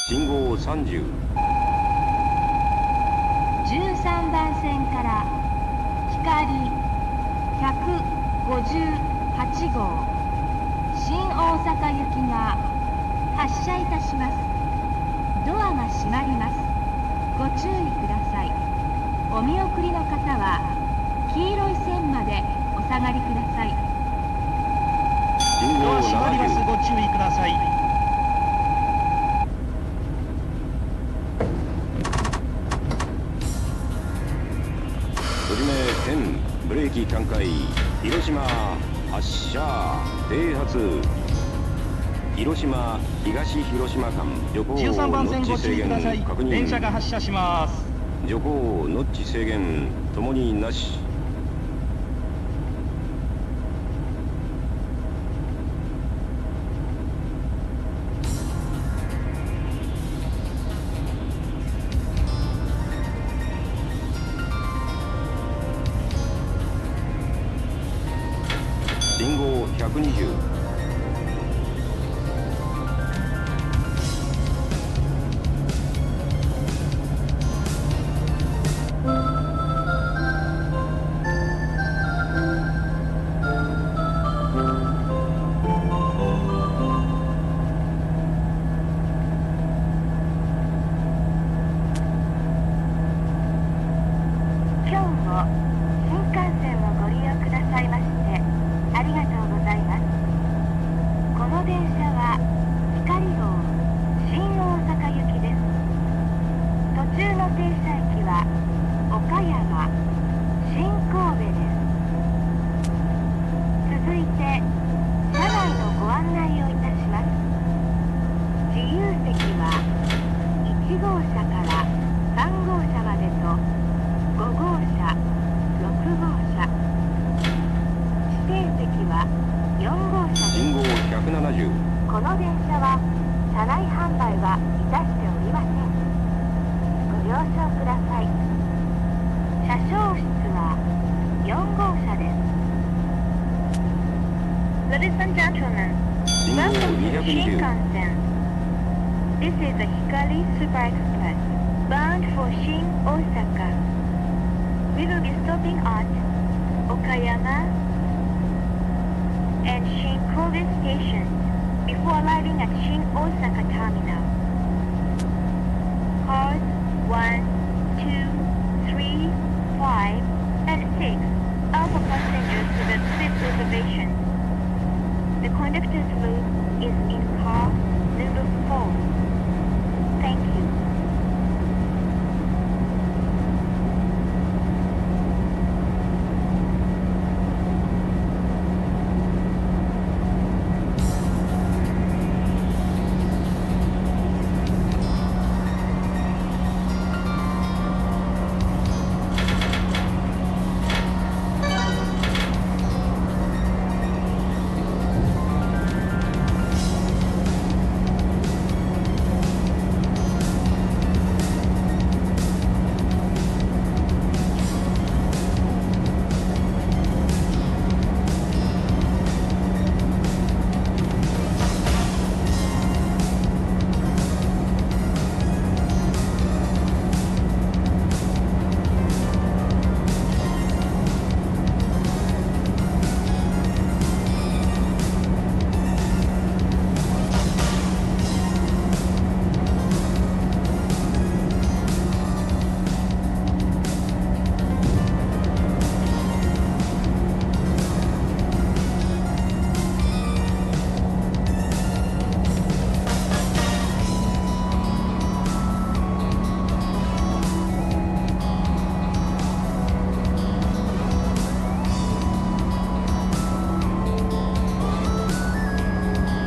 信号30。13番線から光158号新大阪行きが発車いたします。ドアが閉まります。ご注意ください。お見送りの方は黄色い線までお下がりください。信号ドア閉まります。 70。ご注意ください。閉じ目10、ブレーキ3回。広島発車停発。広島東広島間徐行13番線ごノッチ制注意ください。限確電車が認。発車します。徐行ノッチ制限ともになし。信号120。今日も新幹線をご利用くださいましてありがとうございます。この電車は光号新大阪行きです。途中の停車駅は岡山、新神戸です。続いて車内のご案内をいたします。自由席は1号車から3号車までと5号車、6号車。指定席は4号車です。信号170。この電車は車内販売はいたしておりません。ご了承ください。車掌室は4号車です。Ladies and gentlemen, 信号 welcome to 220。 Shinkansen. This is the Hikari Super Express, bound for Shin Osaka. We will be stopping at Okayama and Shin Kobe stations before arriving at Shin Osaka Terminal. Cars 1, 2, 3, 5, and 6 are for passengers with a seat reservation. The conductor's room is in car number 4. Thank you.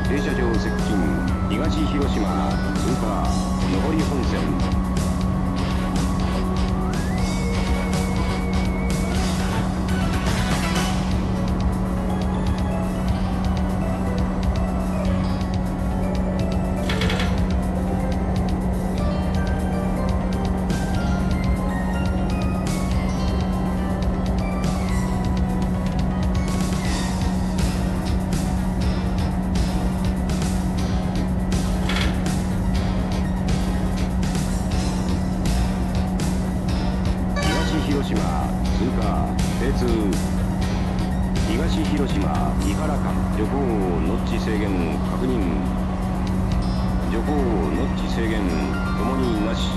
停車場接近東広島通過上り本線。鉄東広島三原間徐行ノッチ制限確認。徐行ノッチ制限ともになし。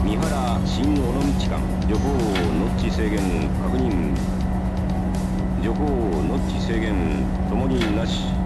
三原新尾道間徐行ノッチ制限確認。徐行ノッチ制限ともになし。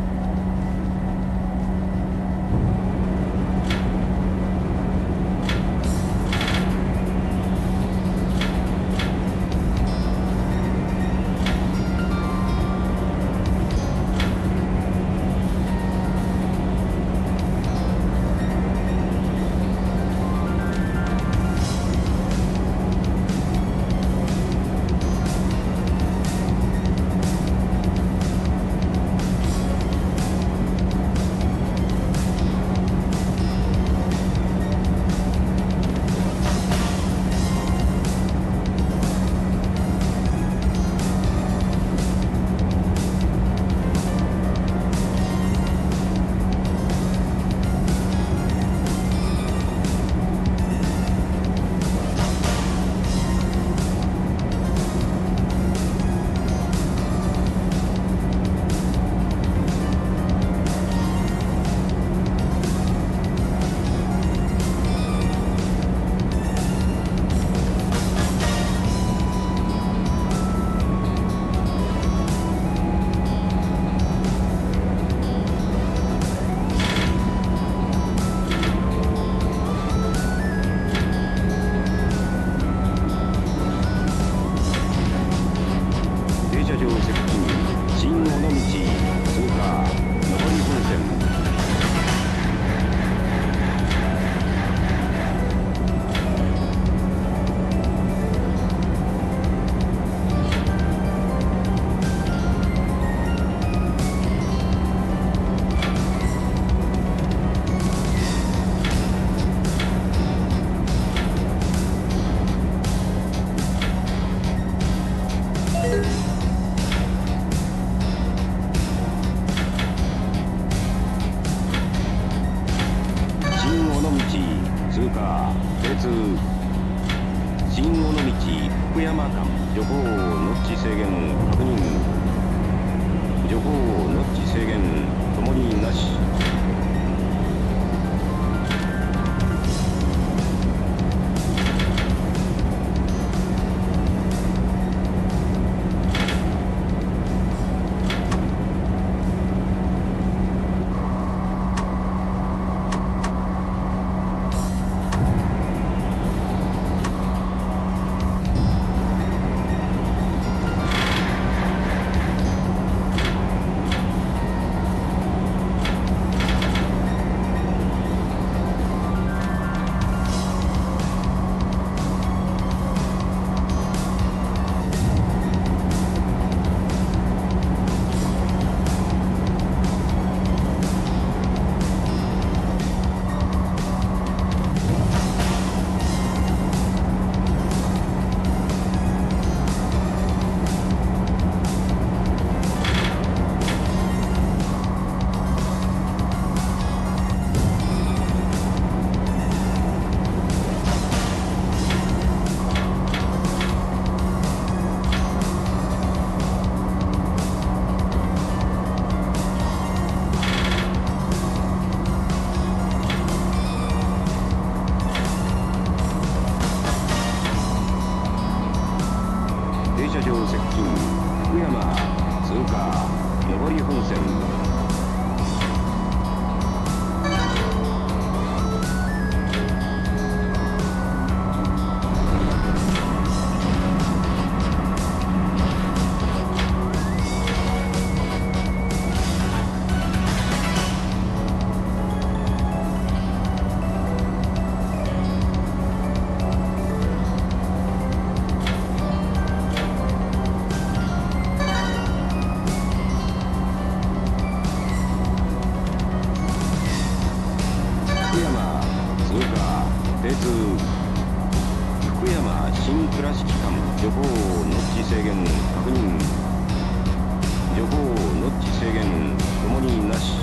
徐行ノッチ制限確認。徐行ノッチ制限ともになし。停車場接近福山通過上り本線。福山通過停通。福山新倉敷間徐行ノッチ制限確認。徐行ノッチ制限ともになし。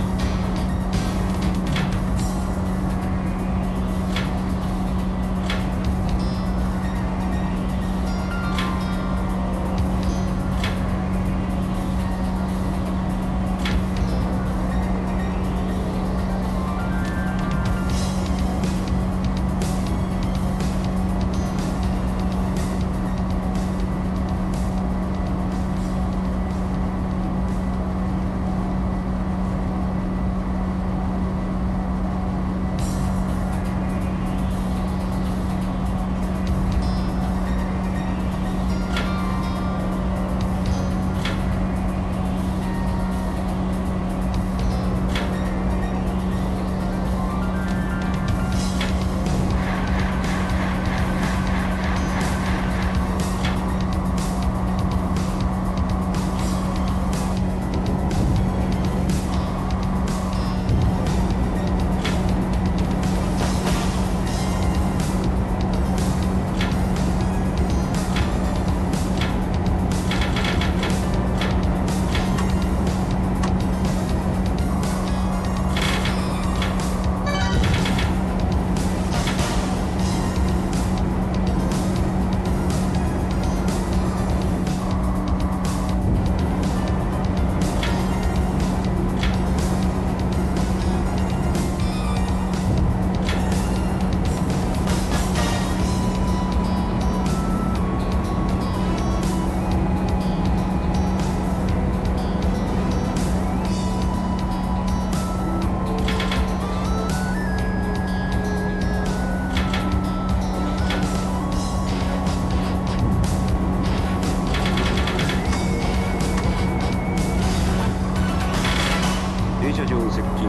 停車場接近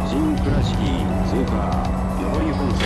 新倉敷通過上り本線。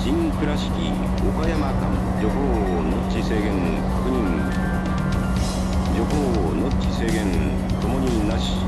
新倉敷岡山間徐行ノッチ制限確認。徐行ノッチ制限ともになし。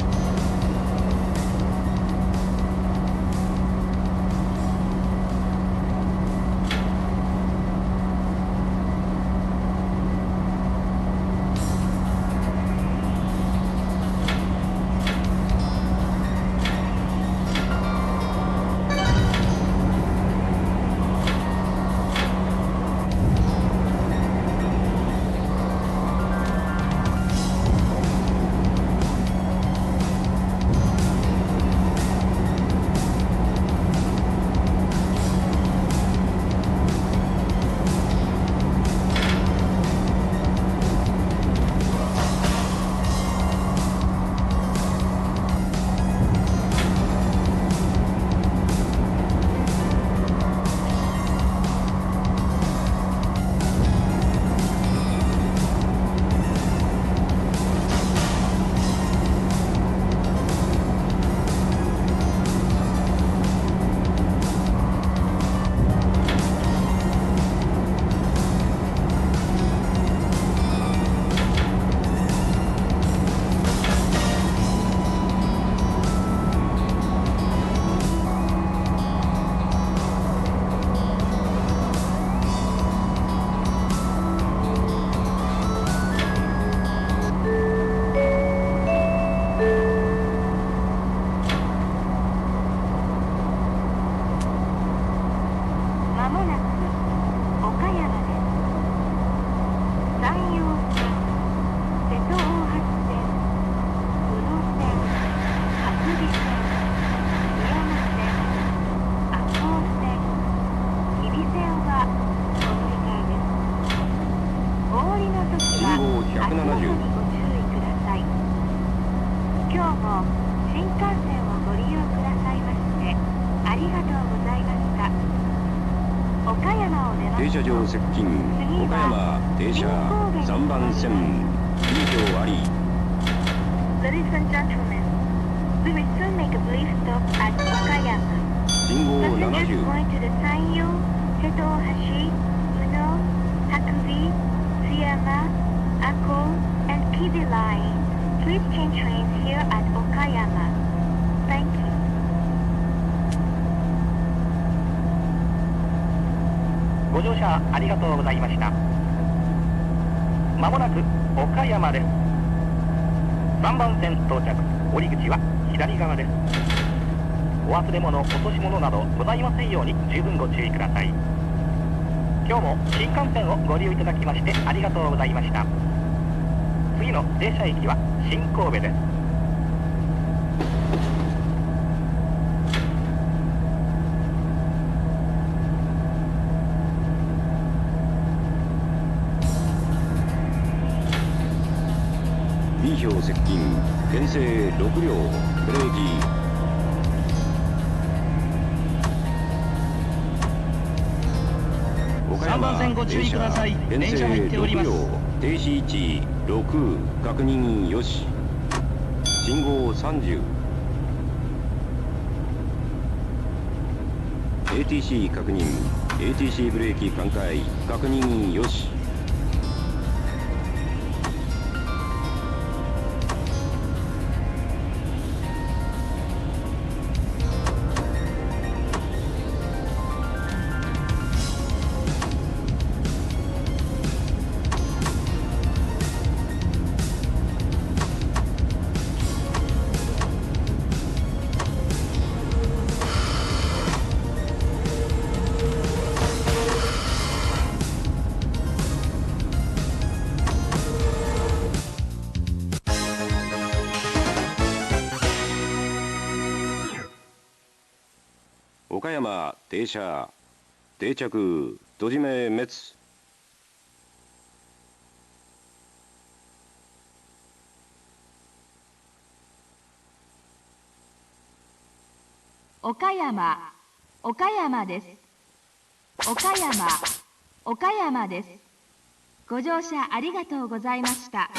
まもなく岡山です。山陽線、瀬戸大橋線、宇野線、白尾線、宮山線、赤穂線、日比線はお乗り換えです。お降りの時は信号足元に170。ご注意ください。今日も新幹線をご利用くださいましてありがとうございました。岡山を出ますと停車場接近岡山停車3番線 B 票あり。 Ladies and gentlemen, we will soon make a brief stop at Okayama. 信号 Passengers 70。 going to the Sanyo, Setohashi, Uno, Hakubi, Tsuyama, Ako, and Kibi line. Please change trains here at Okayama. Thank you. ご乗車ありがとうございました。まもなく岡山です。3番線到着。降り口は左側です。お忘れ物、落とし物などございませんように十分ご注意ください。今日も新幹線をご利用いただきましてありがとうございました。次の停車駅は新神戸です。B 票接近編成6両ブレーキ。岡3番線ご注意ください。編成電車入っております6両停止位置6確認よし。信号30。 ATC 確認 ATC ブレーキ寛解確認よし。岡山停車定着閉じ目滅。岡山、岡山です。岡山、岡山です。ご乗車ありがとうございました。